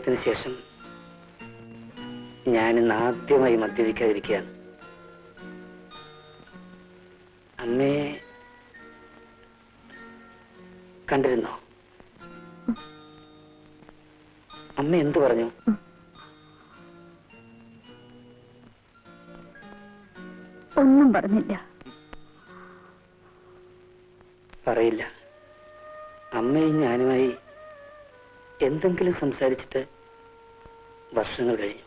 വർഷത്തിന് ശേഷം ഞാനിന്ന് ആദ്യമായി മദ്യപിക്കാതിരിക്കുകയാണ്. അമ്മയെ കണ്ടിരുന്നോ? അമ്മ എന്തു പറഞ്ഞു? ഒന്നും പറഞ്ഞില്ല. പറയില്ല. അമ്മയും ഞാനുമായി എന്തെങ്കിലും സംസാരിച്ചിട്ട് വർഷങ്ങൾ കഴിഞ്ഞു.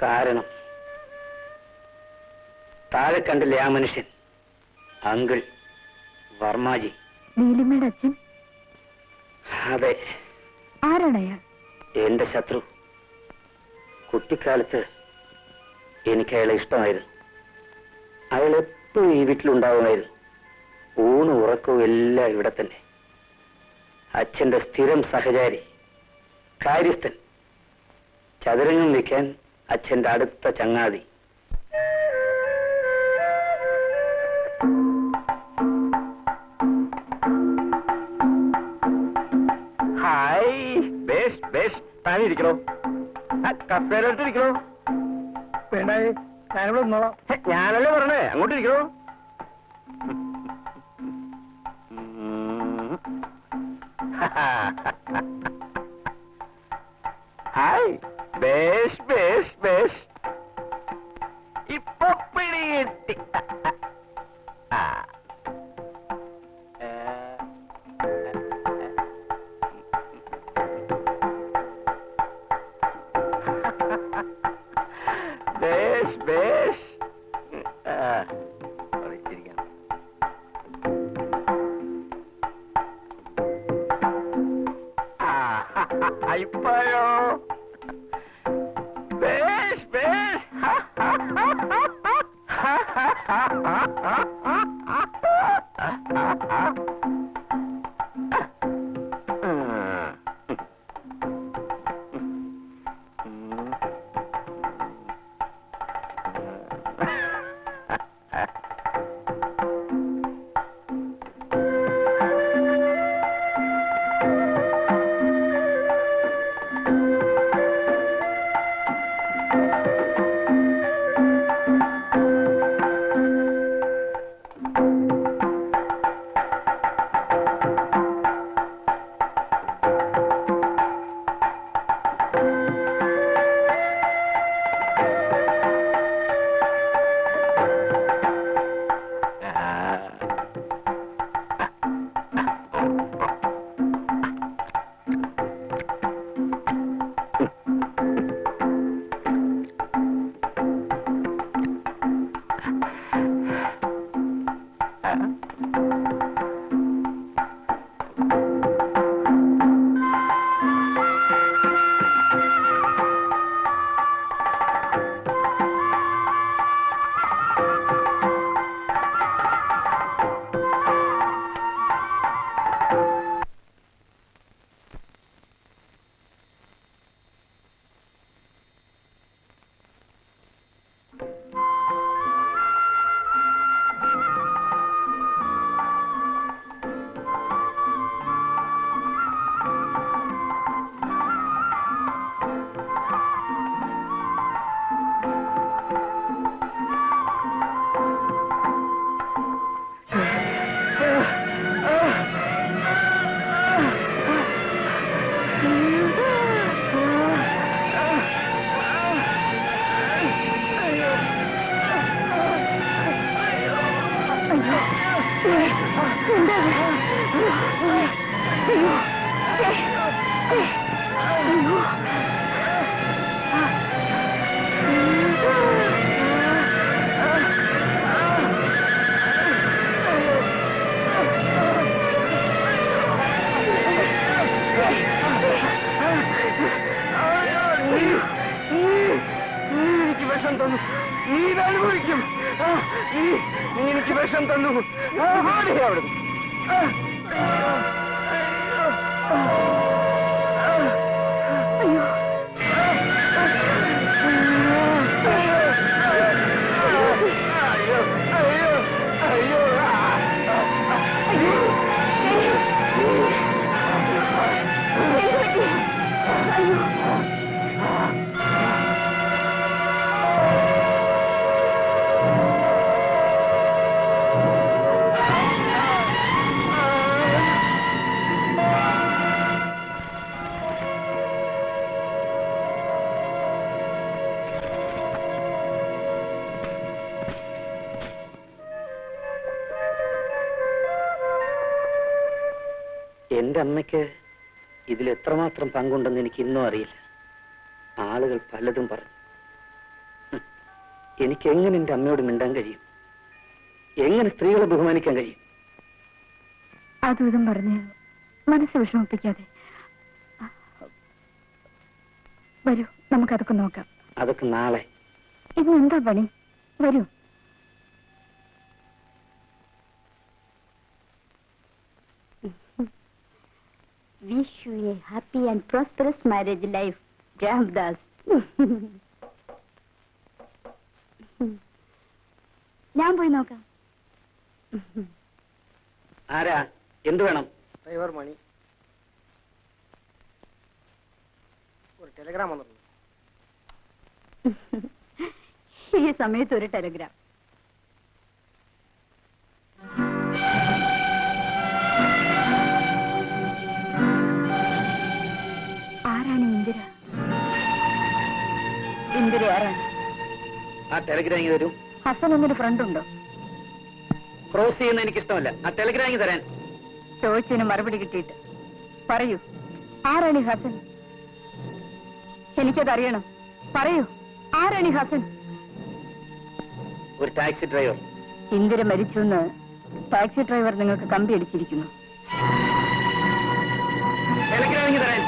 കാരണം താഴെ കണ്ടില്ലേ ആ മനുഷ്യൻ, അങ്കിൾ വർമാജി. നീലിമയുടെ അച്ഛൻ? അതെ. ആരാണ് അയാൾ? എന്റെ ശത്രു. കുട്ടിക്കാലത്ത് എനിക്ക് അയാളെ ഇഷ്ടമായിരുന്നു. അയാൾ എപ്പോഴും ഈ വീട്ടിലുണ്ടാവുമായിരുന്നു. ഊണും ഉറക്കവും എല്ലാം ഇവിടെ തന്നെ. അച്ഛന്റെ സ്ഥിരം സഹചാരി, കാര്യസ്ഥൻ, ചതുരംഗം വെക്കാൻ അച്ഛന്റെ അടുത്ത ചങ്ങാതി. ഹായ്, ബേഷ് ബേഷ്. താനിരിക്കണോ? കസേരട്ടിരിക്കണോ? വേണ്ട, ഞാനിവിടെ നിന്നോളാം. ഞാനല്ലേ പറഞ്ഞേ, അങ്ങോട്ടിരിക്കണോ? ഹായ്, ബേഷ് ബേഷ് ബേഷ്. ഇപ്പൊ പിടികിട്ടി. ബേഷ് ബേഷ്. ഇപ്പോഴോ? ബേഷ് ബേഷ്. എനിക്ക് വിഷം തന്നു, നീ അനുഭവിക്കും. നീ എനിക്ക് വിഷം തന്നു. അവിടുന്ന് എന്റെ അമ്മയ്ക്ക് ഇതിൽ എത്രമാത്രം പങ്കുണ്ടെന്ന് എനിക്ക് ഇന്നും അറിയില്ല. ആളുകൾ പലതും പറഞ്ഞു. എനിക്ക് എങ്ങനെ എന്റെ അമ്മയോട് മിണ്ടാൻ കഴിയും? എങ്ങനെ സ്ത്രീകളെ ബഹുമാനിക്കാൻ കഴിയും? അതും ഇതും പറഞ്ഞ് മനസ്സ് വിഷമിപ്പിക്കാതെ. വരൂ, നമുക്കതൊക്കെ നോക്കാം. അതൊക്കെ നാളെ. ഇത് എന്താ പണി? വരൂ. Wish you a happy and prosperous marriage life, Ramdas. ഞാൻ പോയി നോക്കാം. ആരാ? എന്ത് വേണം? ഡ്രൈവർ മണി, ഒരു ടെലിഗ്രാം വന്നിട്ടുണ്ട്. ഈ സമയത്ത് ഒരു ടെലിഗ്രാം. ആരാണ് ഇന്ദിര? ഇന്ദിര ആരാണ്? ആ ടെലിഗ്രാം ഇങ്ങ് തരൂ. ഹസൻ എന്നൊരു ഫ്രണ്ട് ഉണ്ടോ? ക്രോസ് ചെയ്യുന്ന എനിക്കിഷ്ടമല്ല. ആ ടെലിഗ്രാം ഇങ്ങ് തരാൻ. ചോദിച്ചതിന് മറുപടി കിട്ടിയിട്ട് പറയൂ, ആരാണ് ഈ ഹസൻ? എനിക്കതറിയണം. പറയൂ, ആരാണ് ഈ ഹസൻ? ഒരു ടാക്സി ഡ്രൈവർ. ഇന്ദിര മരിച്ചു എന്ന് ടാക്സി ഡ്രൈവർ നിങ്ങൾക്ക് കമ്പി അടിച്ചിരിക്കുന്നു. ടെലിഗ്രാം ഇങ്ങ് തരാൻ.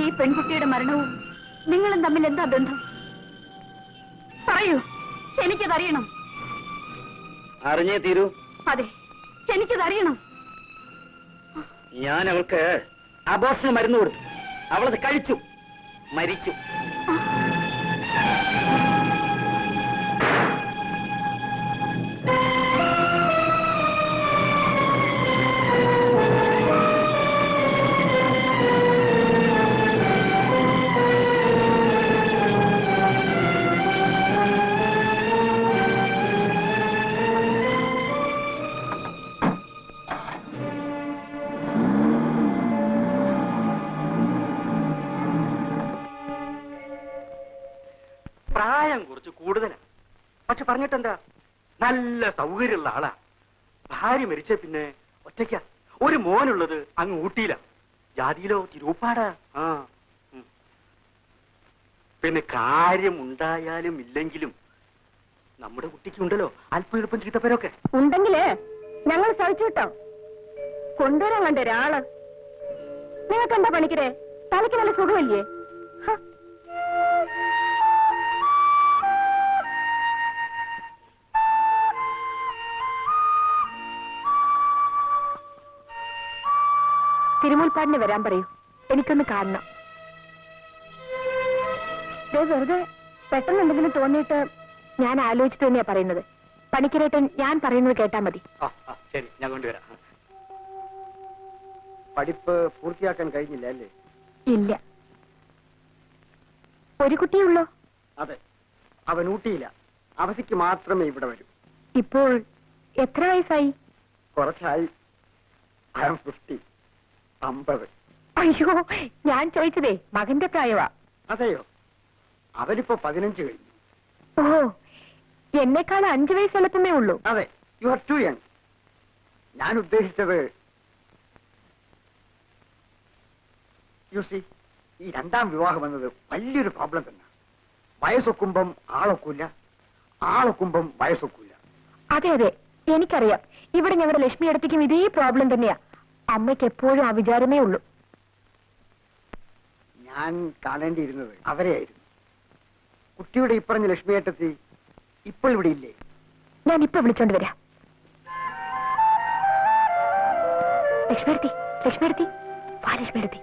ഈ പെൺകുട്ടിയുടെ മരണവും നിങ്ങളും തമ്മിൽ എന്താ ബന്ധം? പറയൂ, എനിക്കതറിയണം. അറിഞ്ഞേ തീരൂ. അതെ, എനിക്കതറിയണം. ഞാൻ അവൾക്ക് അബോർഷന് മരുന്ന് കൊടുത്തു. അവളത് കഴിച്ചു, മരിച്ചു. പ്രായം കുറച്ച് കൂടുതലാ, പക്ഷെ പറഞ്ഞിട്ടെന്താ, നല്ല സൗകര്യമുള്ള ആളാ. ഭാര്യ മരിച്ച പിന്നെ ഒറ്റയ്ക്ക. ഒരു മോനുള്ളത് അങ്ങ് ഊട്ടിയില്ല, ജാതിയിലോ തിരുപ്പാടാ. ആ പിന്നെ കാര്യം ഉണ്ടായാലും ഇല്ലെങ്കിലും നമ്മുടെ കുട്ടിക്ക് ഉണ്ടല്ലോ അല്പം എളുപ്പം ചീത്തപ്പേരൊക്കെ. ഉണ്ടെങ്കിലേ ഞങ്ങൾ സഹിച്ചു കിട്ടോ. കൊണ്ടുവരാൻ കണ്ട ഒരാള്. നിങ്ങൾക്ക് എന്താ പണിക്കരെ? തലയ്ക്ക് നല്ല സുഖമില്ലേ? തിരുമുൽപ്പാടിന് വരാൻ പറയൂ, എനിക്കൊന്ന് കാണണം. വെറുതെ പെട്ടെന്ന് എന്തെങ്കിലും തോന്നിയിട്ട് ഞാൻ ആലോചിച്ചിട്ട് തന്നെയാ പറയുന്നത്. പണിക്കരേട്ടൻ ഞാൻ പറയുന്നത് കേട്ടാ മതി. ശരി, ഞാൻ കൊണ്ടുവരാം. പഠിപ്പ് പൂർത്തിയാക്കാൻ കഴിഞ്ഞില്ല അല്ലേ? ഇല്ല. ഒരു കുട്ടിയുള്ളോ? അതെ, അവൻ ഊട്ടിയില്ല. അവധിക്ക് മാത്രമേ ഇവിടെ വരൂ. ഇപ്പോൾ എത്ര വയസ്സായി? കുറച്ചായി. I am 50. 50. അയ്യോ, ഞാൻ ചോദിച്ചതേ മകന്റെ പ്രായവാ. അതെയോ? അവനിപ്പോ 15 കഴിഞ്ഞു. ഓ, എന്നെക്കാൾ 5 വയസ്സ് എളുപ്പമേ ഉള്ളൂ. അതെ, യു ആർ ടു യങ്. ഞാൻ ഉദ്ദേശിച്ചത്, യു സി, ഈ രണ്ടാം വിവാഹം എന്നത് വലിയൊരു പ്രോബ്ലം തന്നെ. വയസ്സൊക്കുമ്പം ആളൊക്കില്ല, ആളൊക്കുമ്പം വയസ്സൊക്കില്ല. അതെ അതെ, എനിക്കറിയാം. ഇവിടെ ഞങ്ങളുടെ ലക്ഷ്മി അടുത്തേക്കും ഇതേ പ്രോബ്ലം തന്നെയാ. അമ്മയ്ക്ക് എപ്പോഴും ആ വിചാരമേ ഉള്ളൂ. ഞാൻ കാണേണ്ടിയിരുന്നത് അവരെയായിരുന്നു. കുട്ടിയുടെ ഇപ്പറഞ്ഞ ലക്ഷ്മിയേട്ടത്തി ഇപ്പോൾ ഇവിടെ ഇല്ലേ? ഞാൻ ഇപ്പൊ വിളിച്ചോണ്ട് വരാം. ലക്ഷ്മിയെടുത്തി, ലക്ഷ്മിയെടുത്തി, വാ ലക്ഷ്മിയെടുത്തി.